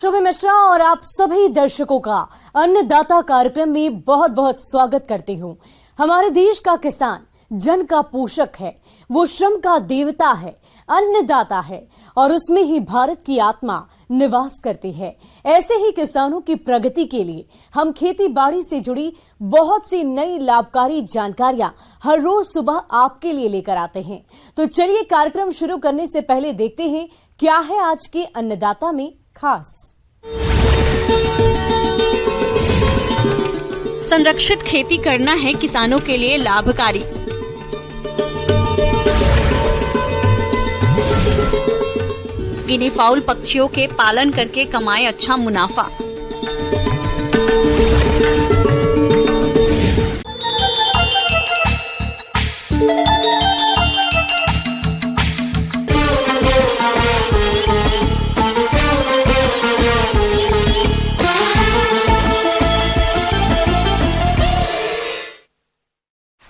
शुभ मिश्रा और आप सभी दर्शकों का अन्नदाता कार्यक्रम में बहुत बहुत स्वागत करती हूं। हमारे देश का किसान जन का पोषक है, वो श्रम का देवता है, अन्नदाता है और उसमें ही भारत की आत्मा निवास करती है। ऐसे ही किसानों की प्रगति के लिए हम खेती बाड़ी से जुड़ी बहुत सी नई लाभकारी जानकारियां हर रोज सुबह आपके लिए लेकर आते हैं। तो चलिए कार्यक्रम शुरू करने से पहले देखते हैं क्या है आज के अन्नदाता में खास। संरक्षित खेती करना है किसानों के लिए लाभकारी। गिनी फाउल पक्षियों के पालन करके कमाए अच्छा मुनाफा।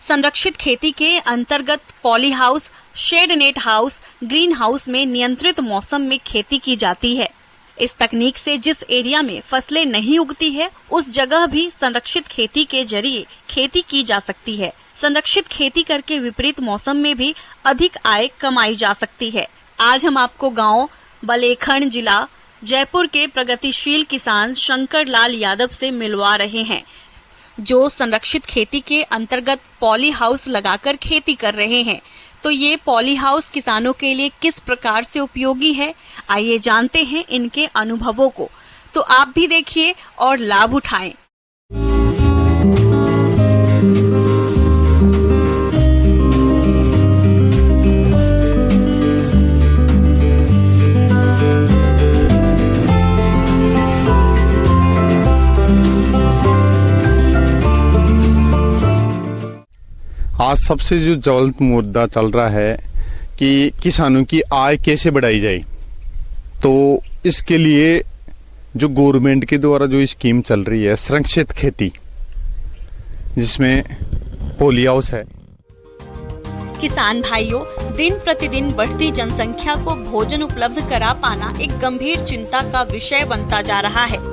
संरक्षित खेती के अंतर्गत poly house, shed net house, green house में नियंत्रित मौसम में खेती की जाती है। इस तकनीक से जिस एरिया में फसलें नहीं उगती है उस जगह भी संरक्षित खेती के जरिए खेती की जा सकती है। संरक्षित खेती करके विपरीत मौसम में भी अधिक आय कमाई जा सकती है। आज हम आपको गांव बलेखंड जिला जयपुर के प्रगतिशील किसान शंकर लाल यादव से मिलवा रहे हैं, जो संरक्षित खेती के अंतर्गत पॉली हाउस लगाकर खेती कर रहे हैं। तो ये पॉली हाउस किसानों के लिए किस प्रकार से उपयोगी है, आइए जानते हैं इनके अनुभवों को। तो आप भी देखिए और लाभ उठाएं। आज सबसे जो ज्वलंत मुद्दा चल रहा है कि किसानों की आय कैसे बढ़ाई जाए। तो इसके लिए जो गवर्नमेंट के द्वारा जो स्कीम चल रही है संरक्षित खेती, जिसमें पॉली हाउस है। किसान भाइयों, दिन प्रतिदिन बढ़ती जनसंख्या को भोजन उपलब्ध करा पाना एक गंभीर चिंता का विषय बनता जा रहा है।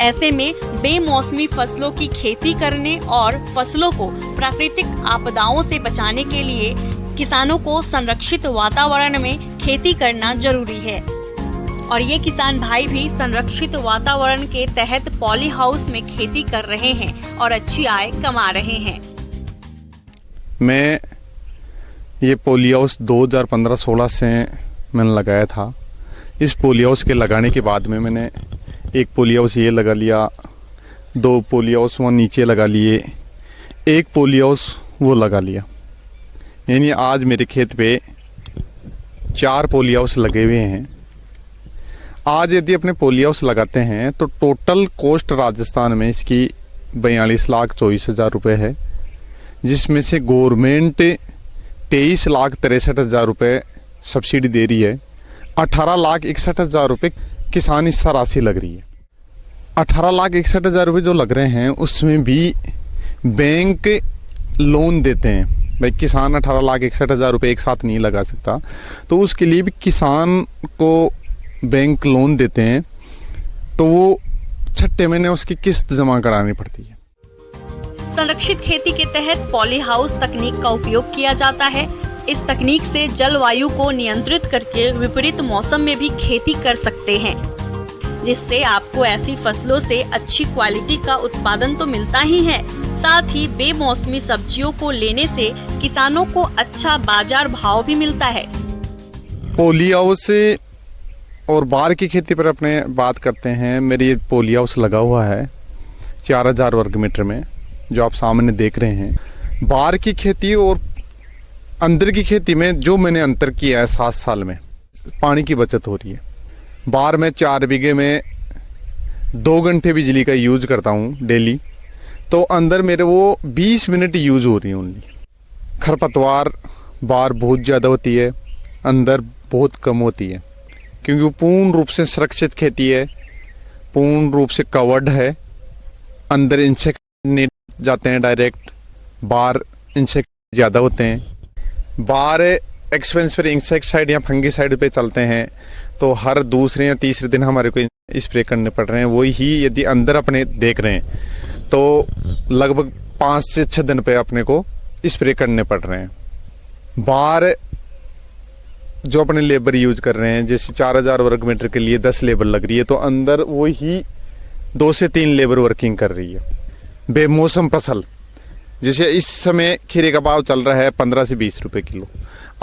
ऐसे में बेमौसमी फसलों की खेती करने और फसलों को प्राकृतिक आपदाओं से बचाने के लिए किसानों को संरक्षित वातावरण में खेती करना जरूरी है। और ये किसान भाई भी संरक्षित वातावरण के तहत पॉली हाउस में खेती कर रहे हैं और अच्छी आय कमा रहे हैं। मैं ये पॉली हाउस 2015-16 से मैंने लगाया था। इस पॉली हाउस के लगाने के बाद में मैंने एक पॉली हाउस ये लगा लिया, 2 पॉली हाउस वहाँ नीचे लगा लिए, 1 पॉली हाउस वो लगा लिया। यानी आज मेरे खेत पे 4 पॉली हाउस लगे हुए हैं। आज यदि अपने पॉली हाउस लगाते हैं तो टोटल कॉस्ट राजस्थान में इसकी 42,24,000 रुपये है, जिसमें से गवर्नमेंट 23,63,000 रुपये सब्सिडी दे रही है। 18,61,000 रुपये किसान हिस्सा राशि लग रही है। 18,61,000 रुपये जो लग रहे हैं उसमें भी बैंक लोन देते हैं। भाई किसान 18,61,000 रुपये एक साथ नहीं लगा सकता, तो उसके लिए भी किसान को बैंक लोन देते हैं, तो वो 6 महीने उसकी किस्त जमा करानी पड़ती है। संरक्षित खेती के तहत पॉली हाउस तकनीक का उपयोग किया जाता है। इस तकनीक से जलवायु को नियंत्रित करके विपरीत मौसम में भी खेती कर सकते हैं, जिससे आपको ऐसी फसलों से अच्छी क्वालिटी का उत्पादन तो मिलता ही है, साथ ही बेमौसमी सब्जियों को लेने से किसानों को अच्छा बाजार भाव भी मिलता है। पॉली हाउस और बाहर की खेती पर अपने बात करते हैं। मेरी पॉली हाउस लगा हुआ है 4,000 वर्ग मीटर में, जो आप सामने देख रहे हैं। बाहर की खेती और अंदर की खेती में जो मैंने अंतर किया है 7 साल में, पानी की बचत हो रही है। बाहर में 4 बीघे में 2 घंटे बिजली का यूज करता हूँ डेली, तो अंदर मेरे वो 20 मिनट यूज हो रही है ओनली। खरपतवार बाहर बहुत ज़्यादा होती है, अंदर बहुत कम होती है, क्योंकि वो पूर्ण रूप से सुरक्षित खेती है, पूर्ण रूप से कवर्ड है। अंदर इंसेक्ट नहीं जाते हैं डायरेक्ट, बाहर इंसेक्ट ज़्यादा होते हैं। बाहर एक्सपेंस पर इंसेक्टिसाइड या फंगिसाइड पे चलते हैं, तो हर दूसरे या तीसरे दिन हमारे को स्प्रे करने पड़ रहे हैं। वही ही यदि अंदर अपने देख रहे हैं तो लगभग 5 से 6 दिन पे अपने को स्प्रे करने पड़ रहे हैं। बाहर जो अपने लेबर यूज कर रहे हैं, जैसे 4000 वर्ग मीटर के लिए 10 लेबर लग रही है, तो अंदर वही 2 से 3 लेबर वर्किंग कर रही है। बेमौसम फसल, जैसे इस समय खीरे का भाव चल रहा है 15 से 20 रुपए किलो।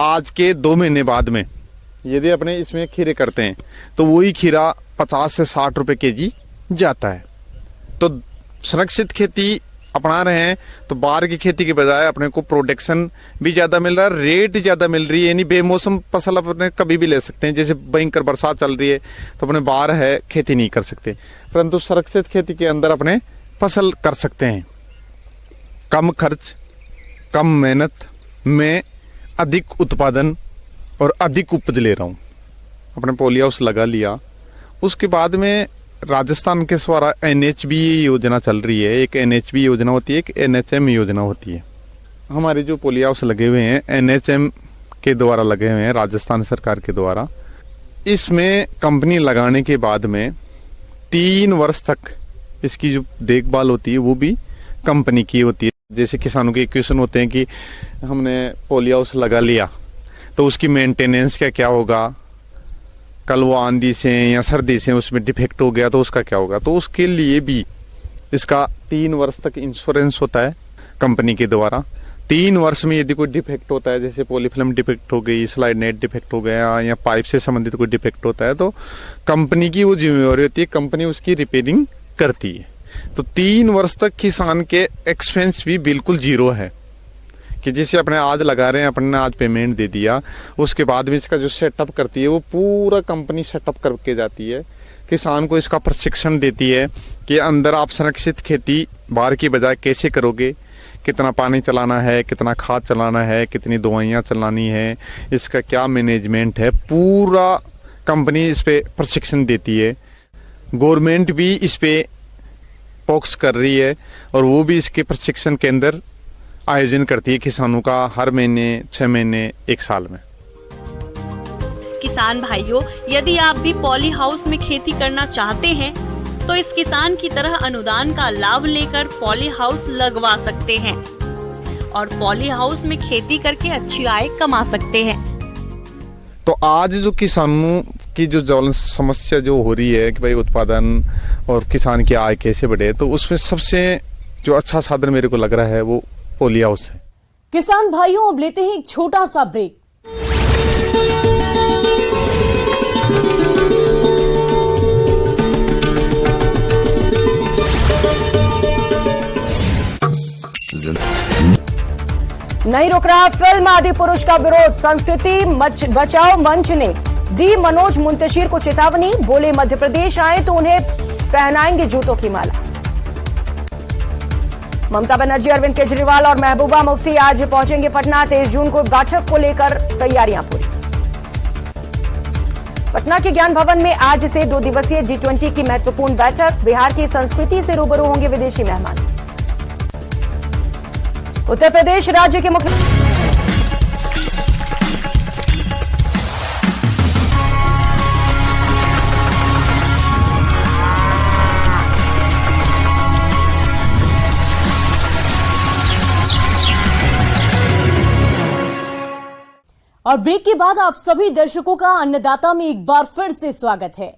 आज के 2 महीने बाद में यदि अपने इसमें खीरे करते हैं तो वही खीरा 50 से 60 रुपए केजी जाता है। तो संरक्षित खेती अपना रहे हैं तो बाहर की खेती के बजाय अपने को प्रोटेक्शन भी ज़्यादा मिल रहा है, रेट ज़्यादा मिल रही है। यानी बेमौसम फसल अपने कभी भी ले सकते हैं। जैसे भयंकर बरसात चल रही है तो अपने बाहर है खेती नहीं कर सकते, परंतु संरक्षित खेती के अंदर अपने फसल कर सकते हैं। कम खर्च, कम मेहनत में अधिक उत्पादन और अधिक उपज ले रहा हूँ। अपने पॉली हाउस लगा लिया, उसके बाद में राजस्थान के द्वारा NHB योजना चल रही है। एक NHB योजना होती है, एक NHM योजना होती है। हमारे जो पॉली हाउस लगे हुए हैं NHM के द्वारा लगे हुए हैं, राजस्थान सरकार के द्वारा। इसमें कंपनी लगाने के बाद में 3 वर्ष तक इसकी जो देखभाल होती है वो भी कंपनी की होती है। जैसे किसानों के क्वेश्चन होते हैं कि हमने पॉली हाउस लगा लिया तो उसकी मेंटेनेंस क्या होगा, कल वो आंधी से या सर्दी से उसमें डिफेक्ट हो गया तो उसका क्या होगा। तो उसके लिए भी इसका 3 वर्ष तक इंश्योरेंस होता है कंपनी के द्वारा। 3 वर्ष में यदि कोई डिफेक्ट होता है, जैसे पॉलीफिल्म डिफेक्ट हो गई, स्लाइड नेट डिफेक्ट हो गया या पाइप से संबंधित कोई डिफेक्ट होता है, तो कंपनी की वो जिम्मेवारी होती है, कंपनी उसकी रिपेयरिंग करती है। तो 3 वर्ष तक किसान के एक्सपेंस भी बिल्कुल जीरो है कि जैसे अपने आज लगा रहे हैं, अपने ने आज पेमेंट दे दिया, उसके बाद में इसका जो सेटअप करती है वो पूरा कंपनी सेटअप करके जाती है। किसान को इसका प्रशिक्षण देती है कि अंदर आप संरक्षित खेती बाहर की बजाय कैसे करोगे, कितना पानी चलाना है, कितना खाद चलाना है, कितनी दवाइयाँ चलानी है, इसका क्या मैनेजमेंट है, पूरा कंपनी इस पे प्रशिक्षण देती है। गवर्नमेंट भी इस पे फोकस कर रही है और वो भी इसके प्रशिक्षण केंद्र आयोजन करती है किसानों का हर महीने, 6 महीने, 1 साल में। किसान भाइयों, यदि आप भी पॉली हाउस में खेती करना चाहते हैं तो इस किसान की तरह अनुदान का लाभ लेकर पॉली हाउस लगवा सकते हैं और पॉली हाउस में खेती करके अच्छी आय कमा सकते हैं। तो आज जो किसानों की जो ज्वलंत समस्या जो हो रही है कि भाई उत्पादन और किसान की आय कैसे बढ़े, तो उसमें सबसे जो अच्छा साधन मेरे को लग रहा है वो पॉली हाउस है। किसान भाइयों, अब लेते हैं एक छोटा सा ब्रेक। नहीं रुक रहा फिल्म आदि पुरुष का विरोध, संस्कृति बचाओ मंच ने दी मनोज मुंतशिर को चेतावनी, बोले मध्य प्रदेश आए तो उन्हें पहनाएंगे जूतों की माला। ममता बनर्जी, अरविंद केजरीवाल और महबूबा मुफ्ती आज पहुंचेंगे पटना। 23 जून को बैठक को लेकर तैयारियां पूरी। पटना के ज्ञान भवन में आज से 2 दिवसीय G20 की महत्वपूर्ण बैठक, बिहार की संस्कृति से रूबरू होंगे विदेशी मेहमान। उत्तर प्रदेश राज्य के मुख्य और ब्रेक के बाद आप सभी दर्शकों का अन्नदाता में एक बार फिर से स्वागत है।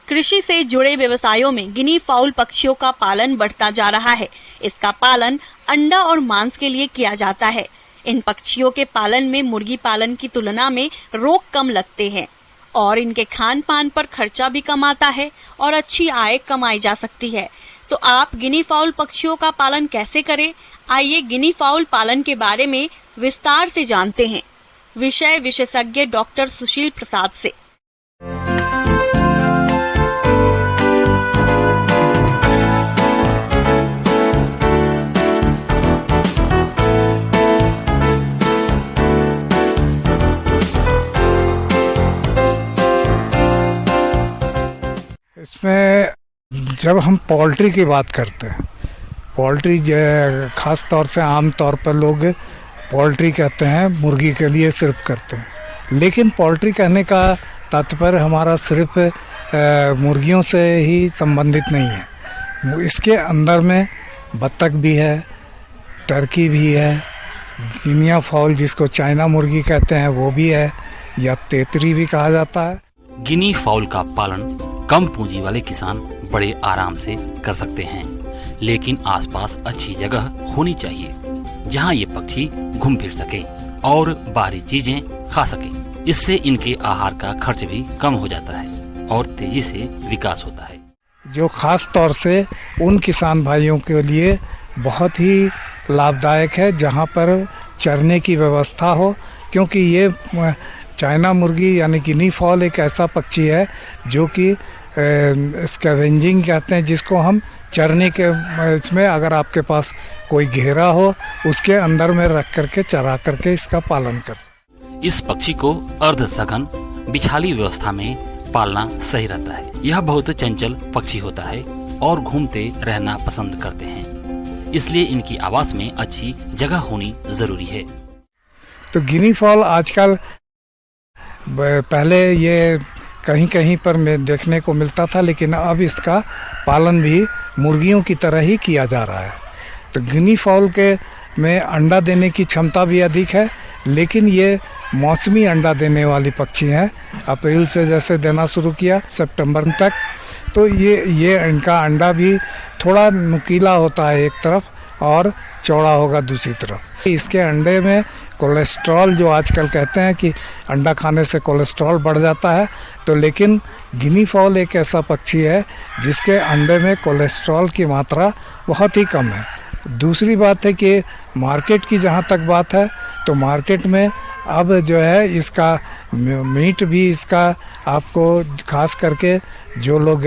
कृषि से जुड़े व्यवसायों में गिनी फाउल पक्षियों का पालन बढ़ता जा रहा है। इसका पालन अंडा और मांस के लिए किया जाता है। इन पक्षियों के पालन में मुर्गी पालन की तुलना में रोग कम लगते हैं और इनके खान पान पर खर्चा भी कम आता है और अच्छी आय कमाई जा सकती है। तो आप गिनी फाउल पक्षियों का पालन कैसे करें? आइए गिनी फाउल पालन के बारे में विस्तार से जानते हैं। विषय विशेषज्ञ डॉक्टर सुशील प्रसाद से। इसमें जब हम पोल्ट्री की बात करते हैं, पोल्ट्री खास तौर से आम तौर पर लोग पोल्ट्री कहते हैं, मुर्गी के लिए सिर्फ करते हैं, लेकिन पोल्ट्री कहने का तात्पर्य हमारा सिर्फ मुर्गियों से ही संबंधित नहीं है। इसके अंदर में बत्तख भी है, टर्की भी है, गिनिया फाउल जिसको चाइना मुर्गी कहते हैं वो भी है, या तेतरी भी कहा जाता है। गिनी फाउल का पालन कम पूंजी वाले किसान बड़े आराम से कर सकते हैं, लेकिन आसपास अच्छी जगह होनी चाहिए जहां ये पक्षी घूम फिर सकें और बाहरी चीजें खा सकें। इससे इनके आहार का खर्च भी कम हो जाता है और तेजी से विकास होता है, जो खास तौर से उन किसान भाइयों के लिए बहुत ही लाभदायक है जहां पर चरने की व्यवस्था हो, क्योंकि ये चाइना मुर्गी यानी गिनी फॉल एक ऐसा पक्षी है जो कि स्कैवेंजिंग कहते हैं, जिसको हम चरने के इसमें अगर आपके पास कोई घेरा हो उसके अंदर में रख करके चरा करके इसका पालन कर सकते। इस पक्षी को अर्ध सघन बिछाली व्यवस्था में पालना सही रहता है। यह बहुत चंचल पक्षी होता है और घूमते रहना पसंद करते हैं, इसलिए इनकी आवास में अच्छी जगह होनी जरूरी है। तो गिनी फॉल आजकल, पहले ये कहीं कहीं पर में देखने को मिलता था, लेकिन अब इसका पालन भी मुर्गियों की तरह ही किया जा रहा है। तो गिनी फॉल के में अंडा देने की क्षमता भी अधिक है, लेकिन ये मौसमी अंडा देने वाली पक्षी हैं। अप्रैल से जैसे देना शुरू किया सितंबर तक, तो ये इनका अंडा भी थोड़ा नुकीला होता है एक तरफ और चौड़ा होगा दूसरी तरफ। इसके अंडे में कोलेस्ट्रॉल, जो आजकल कहते हैं कि अंडा खाने से कोलेस्ट्रॉल बढ़ जाता है, तो लेकिन गिनी फॉल एक ऐसा पक्षी है जिसके अंडे में कोलेस्ट्रॉल की मात्रा बहुत ही कम है। दूसरी बात है कि मार्केट की जहाँ तक बात है, तो मार्केट में अब जो है इसका मीट भी, इसका आपको खास करके जो लोग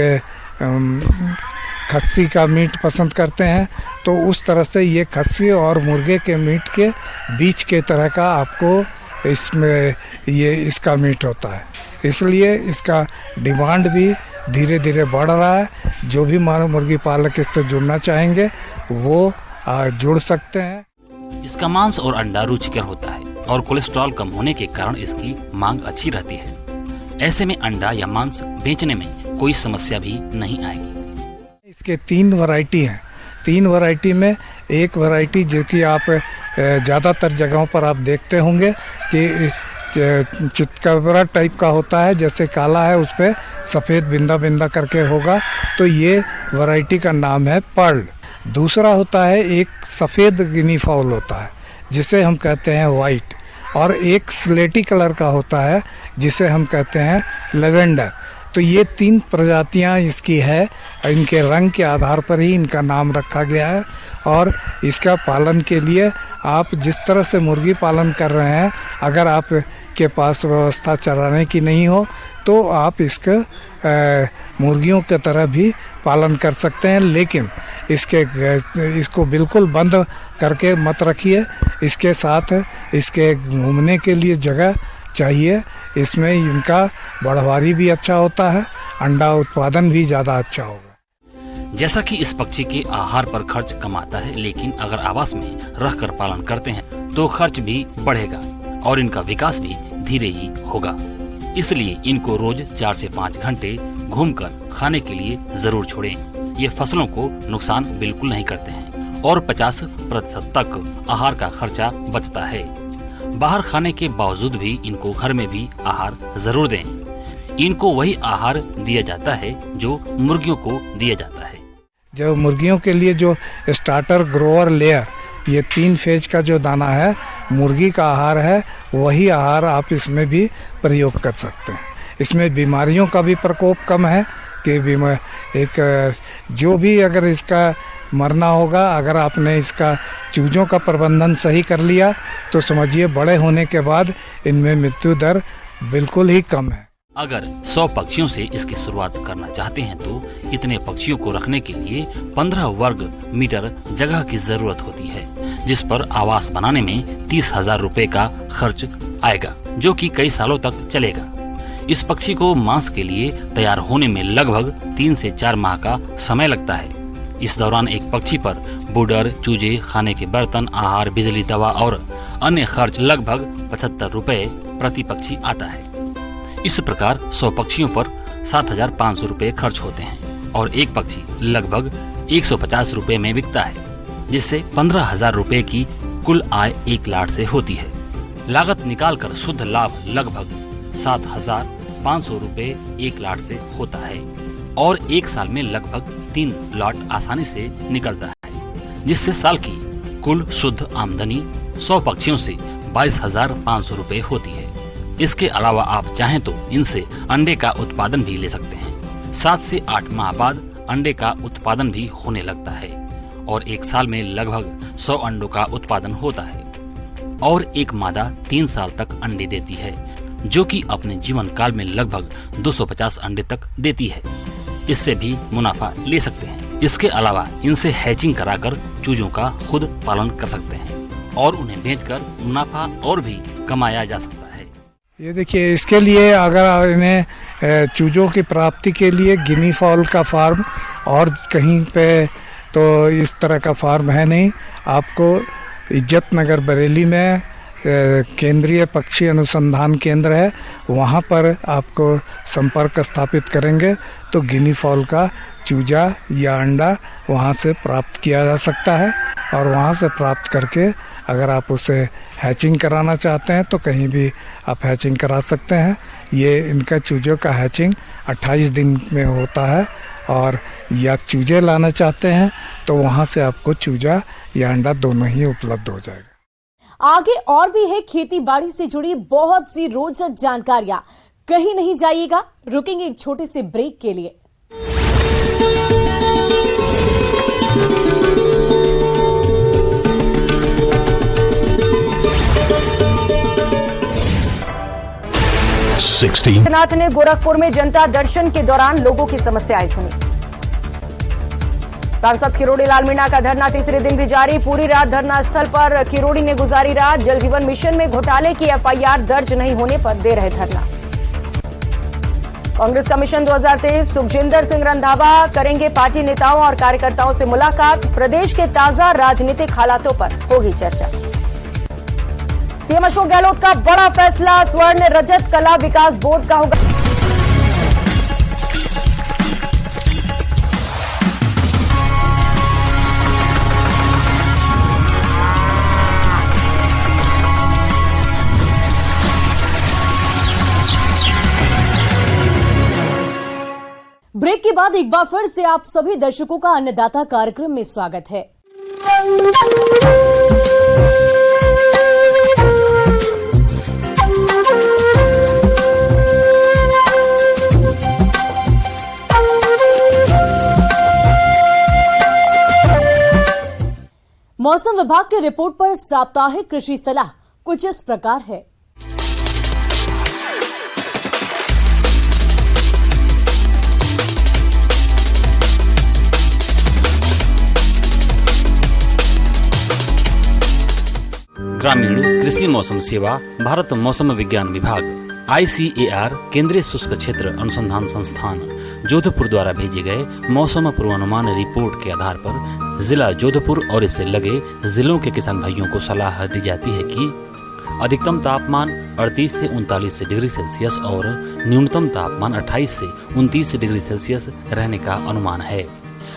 खस्सी का मीट पसंद करते हैं, तो उस तरह से ये खस्सी और मुर्गे के मीट के बीच के तरह का आपको इसमें ये इसका मीट होता है, इसलिए इसका डिमांड भी धीरे धीरे बढ़ रहा है। जो भी मुर्गी पालक इससे जुड़ना चाहेंगे वो जुड़ सकते हैं। इसका मांस और अंडा रुचिकर होता है और कोलेस्ट्रॉल कम होने के कारण इसकी मांग अच्छी रहती है। ऐसे में अंडा या मांस बेचने में कोई समस्या भी नहीं आएगी। इसके 3 वैरायटी हैं। 3 वैरायटी में एक वैरायटी जो कि आप ज़्यादातर जगहों पर आप देखते होंगे कि चितकबरा टाइप का होता है, जैसे काला है उस पर सफ़ेद बिंदा बिंदा करके होगा, तो ये वैरायटी का नाम है पर्ल। दूसरा होता है एक सफ़ेद गिनी फाउल होता है जिसे हम कहते हैं वाइट, और एक स्लेटी कलर का होता है जिसे हम कहते हैं लेवेंडर। तो ये 3 प्रजातियां इसकी है, इनके रंग के आधार पर ही इनका नाम रखा गया है। और इसका पालन के लिए आप जिस तरह से मुर्गी पालन कर रहे हैं, अगर आप के पास व्यवस्था चराने की नहीं हो तो आप इसके मुर्गियों की तरह भी पालन कर सकते हैं, लेकिन इसको बिल्कुल बंद करके मत रखिए। इसके साथ इसके घूमने के लिए जगह चाहिए। इसमें इनका बढ़वारी भी अच्छा होता है, अंडा उत्पादन भी ज़्यादा अच्छा होगा। जैसा कि इस पक्षी के आहार पर खर्च कम आता है, लेकिन अगर आवास में रहकर पालन करते हैं तो खर्च भी बढ़ेगा और इनका विकास भी धीरे ही होगा। इसलिए इनको रोज 4 से 5 घंटे घूमकर खाने के लिए जरूर छोड़ें। ये फसलों को नुकसान बिल्कुल नहीं करते हैं और 50% तक आहार का खर्चा बचता है। बाहर खाने के बावजूद भी इनको घर में भी आहार जरूर दें। इनको वही आहार दिया जाता है जो मुर्गियों को दिया जाता है। जो मुर्गियों के लिए जो स्टार्टर, ग्रोअर, लेयर, ये 3 फेज का जो दाना है मुर्गी का आहार है, वही आहार आप इसमें भी प्रयोग कर सकते हैं। इसमें बीमारियों का भी प्रकोप कम है कि जो भी अगर इसका मरना होगा, अगर आपने इसका चूजों का प्रबंधन सही कर लिया तो समझिए बड़े होने के बाद इनमें मृत्यु दर बिल्कुल ही कम है। अगर 100 पक्षियों से इसकी शुरुआत करना चाहते हैं तो इतने पक्षियों को रखने के लिए 15 वर्ग मीटर जगह की जरूरत होती है, जिस पर आवास बनाने में 30,000 रुपए का खर्च आएगा, जो कि कई सालों तक चलेगा। इस पक्षी को मांस के लिए तैयार होने में लगभग 3 से 4 माह का समय लगता है। इस दौरान एक पक्षी पर बूडर, चूजे, खाने के बर्तन, आहार, बिजली, दवा और अन्य खर्च लगभग 75 रुपए प्रति पक्षी आता है। इस प्रकार 100 पक्षियों पर 7,500 रुपए खर्च होते हैं और एक पक्षी लगभग 150 रुपए में बिकता है, जिससे 15,000 रुपए की कुल आय 1 लाख से होती है। लागत निकालकर शुद्ध लाभ लगभग 7,500 रुपए 1 लाख से होता है और एक साल में लगभग 3 लॉट आसानी से निकलता है, जिससे साल की कुल शुद्ध आमदनी 100 पक्षियों से 22,500 रुपए होती है। इसके अलावा आप चाहें तो इनसे अंडे का उत्पादन भी ले सकते हैं। 7 से 8 माह बाद अंडे का उत्पादन भी होने लगता है और एक साल में लगभग 100 अंडों का उत्पादन होता है और एक मादा 3 साल तक अंडे देती है, जो कि अपने जीवन काल में लगभग 250 अंडे तक देती है। इससे भी मुनाफा ले सकते हैं। इसके अलावा इनसे हैचिंग कराकर चूजों का खुद पालन कर सकते हैं और उन्हें बेचकर मुनाफा और भी कमाया जा सकता है। ये देखिए, इसके लिए अगर इन्हें चूजों की प्राप्ति के लिए गिनी फॉल का फार्म और कहीं पे तो इस तरह का फार्म है नहीं। आपको इज्जत नगर बरेली में केंद्रीय पक्षी अनुसंधान केंद्र है, वहाँ पर आपको संपर्क स्थापित करेंगे तो गिनी फॉल का चूजा या अंडा वहाँ से प्राप्त किया जा सकता है और वहाँ से प्राप्त करके अगर आप उसे हैचिंग कराना चाहते हैं तो कहीं भी आप हैचिंग करा सकते हैं। ये इनका चूजों का हैचिंग 28 दिन में होता है और या चूजे लाना चाहते हैं तो वहाँ से आपको चूजा या अंडा दोनों ही उपलब्ध हो जाएगा। आगे और भी है खेती बाड़ी से जुड़ी बहुत सी रोचक जानकारियां। कहीं नहीं जाइएगा, रुकेंगे एक छोटे से ब्रेक के लिए। नाथ ने गोरखपुर में जनता दर्शन के दौरान लोगों की समस्याएं सुनी। सांसद किरोड़ी लाल मीणा का धरना तीसरे दिन भी जारी। पूरी रात धरना स्थल पर किरोड़ी ने गुजारी रात। जल जीवन मिशन में घोटाले की एफआईआर दर्ज नहीं होने पर दे रहे धरना। कांग्रेस का मिशन 2023, सुखजिंदर सिंह रंधावा करेंगे पार्टी नेताओं और कार्यकर्ताओं से मुलाकात। प्रदेश के ताजा राजनीतिक हालातों पर होगी चर्चा। सीएम अशोक गहलोत का बड़ा फैसला, स्वर्ण रजत कला विकास बोर्ड का होगा। ब्रेक के बाद एक बार फिर से आप सभी दर्शकों का अन्नदाता कार्यक्रम में स्वागत है। मौसम विभाग की रिपोर्ट पर साप्ताहिक कृषि सलाह कुछ इस प्रकार है। ग्रामीण कृषि मौसम सेवा, भारत मौसम विज्ञान विभाग, ICAR, केंद्रीय शुष्क क्षेत्र अनुसंधान संस्थान जोधपुर द्वारा भेजे गए मौसम पूर्वानुमान रिपोर्ट के आधार पर जिला जोधपुर और इससे लगे जिलों के किसान भाइयों को सलाह दी जाती है कि अधिकतम तापमान 38 से 39 डिग्री सेल्सियस और न्यूनतम तापमान 28 से 29 डिग्री सेल्सियस रहने का अनुमान है।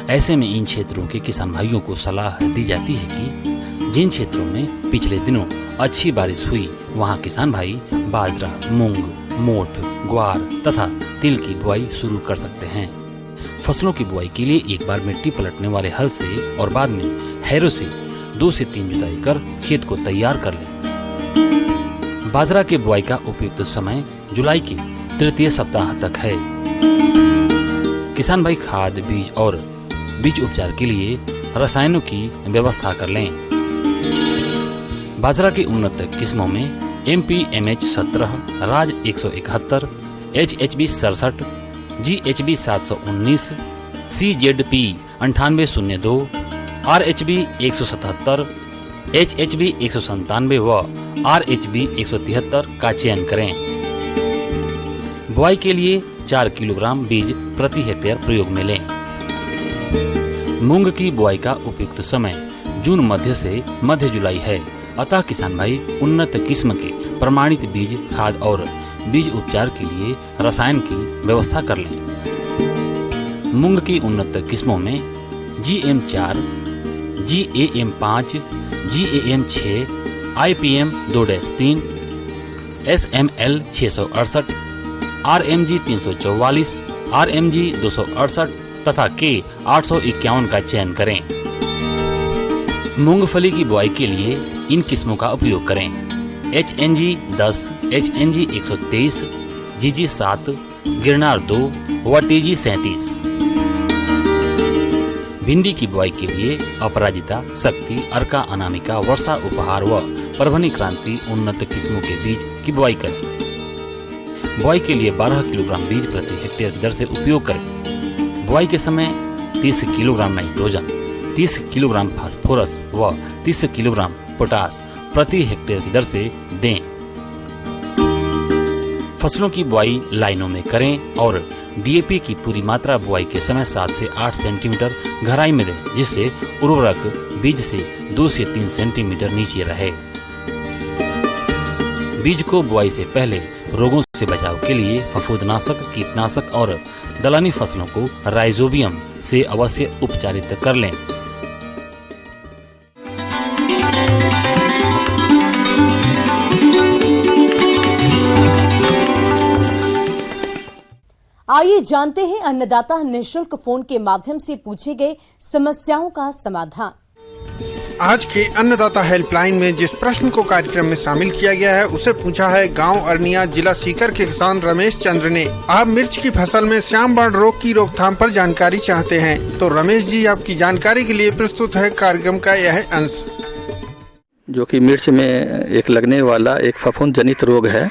ऐसे में इन क्षेत्रों के किसान भाइयों को सलाह दी जाती है कि जिन क्षेत्रों में पिछले दिनों अच्छी बारिश हुई वहां किसान भाई बाजरा, मूंग, मोठ, ग्वार तथा तिल की बुआई शुरू कर सकते हैं। फसलों की बुआई के लिए एक बार मिट्टी पलटने वाले हल से और बाद में हैरो से 2 से 3 जुताई कर खेत को तैयार कर लें। बाजरा के बुआई का उपयुक्त समय जुलाई के तृतीय सप्ताह तक है। किसान भाई खाद, बीज और बीज उपचार के लिए रसायनों की व्यवस्था कर लें। बाजरा की उन्नत किस्मों में MPMH 17, राज 171, HHB 67, GHB 719, CZP 9802, RHB 177, HHB 197 व RHB 173 का चयन करें। बुआई के लिए 4 किलोग्राम बीज प्रति हेक्टेयर प्रयोग में लें। मूंग की बुआई का उपयुक्त समय जून मध्य से मध्य जुलाई है, अतः किसान भाई उन्नत किस्म के प्रमाणित बीज, खाद और बीज उपचार के लिए रसायन की व्यवस्था कर लें। मूंग की उन्नत किस्मों में GM4, GAM5, GAM6, IPM 2-3, SML 668, RMG 344, RMG 268 तथा K 851 का चयन करें। मूंगफली की बुआई के लिए इन किस्मों का उपयोग करें। HNG 10, HNG 123, GG 7, गिरनार 2 व TG 37। भिंडी की बुआई के लिए अपराजिता, शक्ति, अर्का अनामिका, वर्षा उपहार व परभनी क्रांति उन्नत किस्मों के बीज की बुआई करें। बुआई के लिए 12 किलोग्राम बीज प्रति हेक्टेयर दर से उपयोग करें। बुआई के समय 30 किलोग्राम नाइट्रोजन, 30 किलोग्राम फास्फोरस व 30 किलोग्राम पोटास प्रति हेक्टेयर की दर से दें। फसलों की बुआई लाइनों में करें और DAP की पूरी मात्रा बुआई के समय 7 से 8 सेंटीमीटर गहराई में दें, जिससे उर्वरक बीज से 2 से 3 सेंटीमीटर नीचे रहे। बीज को बुआई से पहले रोगों से बचाव के लिए फफूंदनाशक, कीटनाशक और दलहनी फसलों को राइजोबियम से अवश्य उपचारित कर लें। आइए जानते हैं अन्नदाता निःशुल्क फोन के माध्यम से पूछे गए समस्याओं का समाधान। आज के अन्नदाता हेल्पलाइन में जिस प्रश्न को कार्यक्रम में शामिल किया गया है उसे पूछा है गांव अरनिया, जिला सीकर के किसान रमेश चंद्र ने। आप मिर्च की फसल में श्याम बाण रोग की रोकथाम पर जानकारी चाहते हैं, तो रमेश जी आपकी जानकारी के लिए प्रस्तुत है कार्यक्रम का यह अंश। जो कि मिर्च में एक लगने वाला एक फफूंद जनित रोग है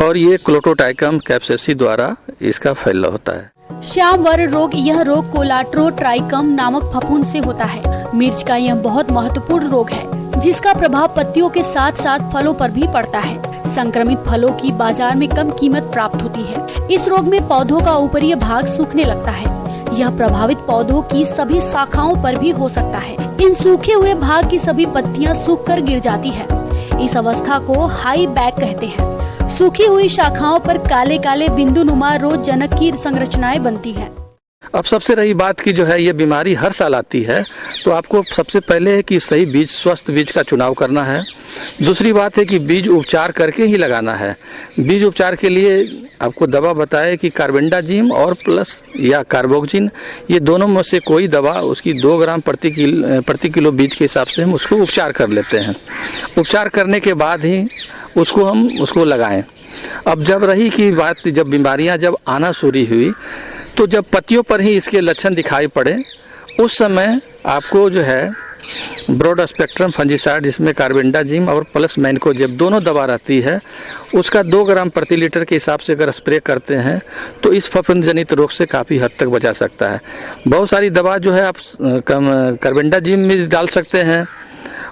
और ये क्लोटोटाइकम कैप्सेसी द्वारा इसका फैलाव होता है। श्याम वर रोग, यह रोग कोलाट्रोट्राइकम नामक फफूंद से होता है। मिर्च का यह बहुत महत्वपूर्ण रोग है, जिसका प्रभाव पत्तियों के साथ साथ फलों पर भी पड़ता है। संक्रमित फलों की बाजार में कम कीमत प्राप्त होती है। इस रोग में पौधों का ऊपरी भाग सूखने लगता है। यह प्रभावित पौधों की सभी शाखाओं पर भी हो सकता है। इन सूखे हुए भाग की सभी पत्तियां सूखकर गिर जाती है। इस अवस्था को हाई बैक कहते हैं। सूखी हुई शाखाओं पर काले काले बिंदु नुमा रोगजनक की संरचनाएं बनती हैं। अब सबसे रही बात की जो है ये बीमारी हर साल आती है, तो आपको सबसे पहले है कि सही बीज, स्वस्थ बीज का चुनाव करना है। दूसरी बात है कि बीज उपचार करके ही लगाना है। बीज उपचार के लिए आपको दवा बताए कि कार्बेंडाजिम और प्लस या कार्बोक्जिन, ये दोनों में से कोई दवा उसकी 2 ग्राम प्रति किलो बीज के हिसाब से हम उसको उपचार कर लेते हैं। उपचार करने के बाद ही उसको लगाएं। अब जब रही की बात, जब बीमारियां जब आना शुरू हुई, तो जब पत्तियों पर ही इसके लक्षण दिखाई पड़े, उस समय आपको जो है ब्रॉड स्पेक्ट्रम फंजीसाइड, जिसमें कार्बेंडाजिम और प्लस मैनकोजेब दोनों दवा रहती है, उसका 2 ग्राम प्रति लीटर के हिसाब से अगर स्प्रे करते हैं तो इस फफूंद जनित रोग से काफ़ी हद तक बचा सकता है। बहुत सारी दवा जो है आप कार्बेंडाजिम में डाल सकते हैं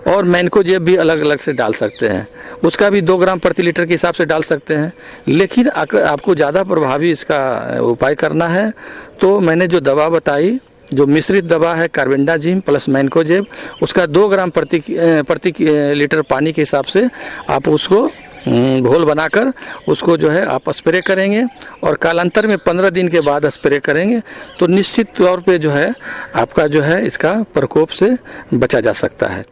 और मैनकोजेब भी अलग अलग से डाल सकते हैं, उसका भी 2 ग्राम प्रति लीटर के हिसाब से डाल सकते हैं। लेकिन आपको ज़्यादा प्रभावी इसका उपाय करना है तो मैंने जो दवा बताई, जो मिश्रित दवा है कार्बेंडाजिम प्लस मैनकोजेब, उसका 2 ग्राम प्रति लीटर पानी के हिसाब से आप उसको घोल बनाकर उसको जो है आप स्प्रे करेंगे और कालांतर में 15 दिन के बाद स्प्रे करेंगे तो निश्चित तौर पे जो है आपका जो है इसका प्रकोप से बचा जा सकता है।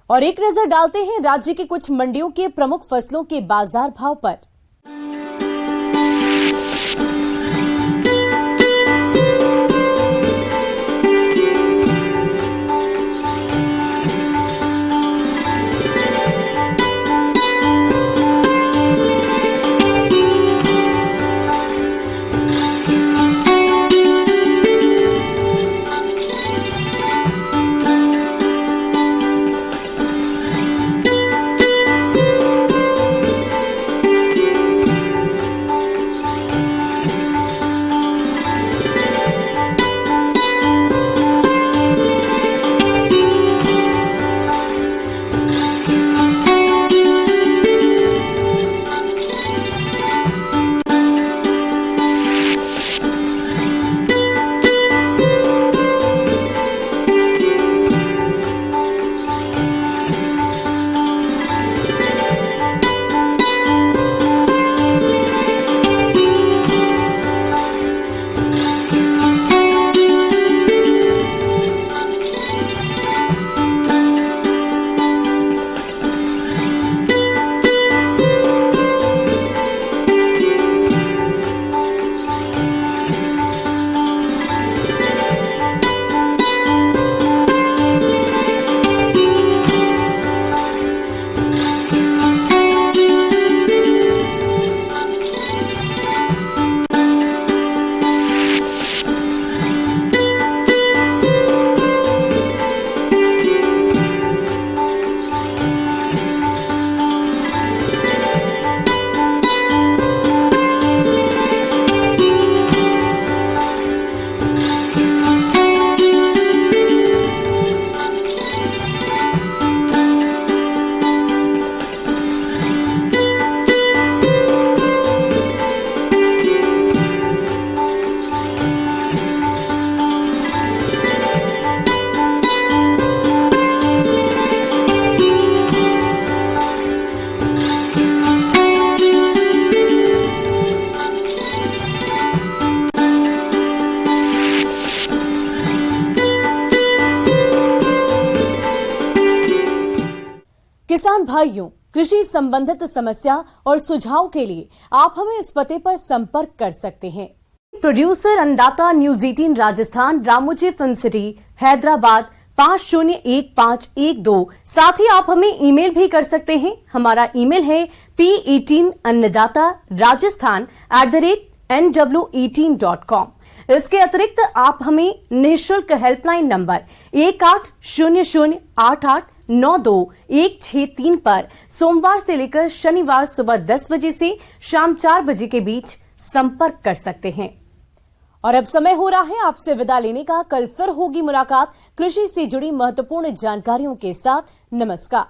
और एक नजर डालते हैं राज्य की कुछ मंडियों के प्रमुख फसलों के बाजार भाव पर। किसान भाइयों, कृषि संबंधित समस्या और सुझाव के लिए आप हमें इस पते पर संपर्क कर सकते हैं। प्रोड्यूसर अन्नदाता news 18 Rajasthan, Ramoji film city, Hyderabad 501512। साथ ही आप हमें ईमेल भी कर सकते हैं। हमारा ईमेल है p18annadatarajasthan@nw18.com। इसके अतिरिक्त आप हमें निःशुल्क हेल्पलाइन नंबर 180088921663 पर सोमवार से लेकर शनिवार सुबह 10 बजे से शाम 4 बजे के बीच संपर्क कर सकते हैं। और अब समय हो रहा है आपसे विदा लेने का। कल फिर होगी मुलाकात कृषि से जुड़ी महत्वपूर्ण जानकारियों के साथ। नमस्कार।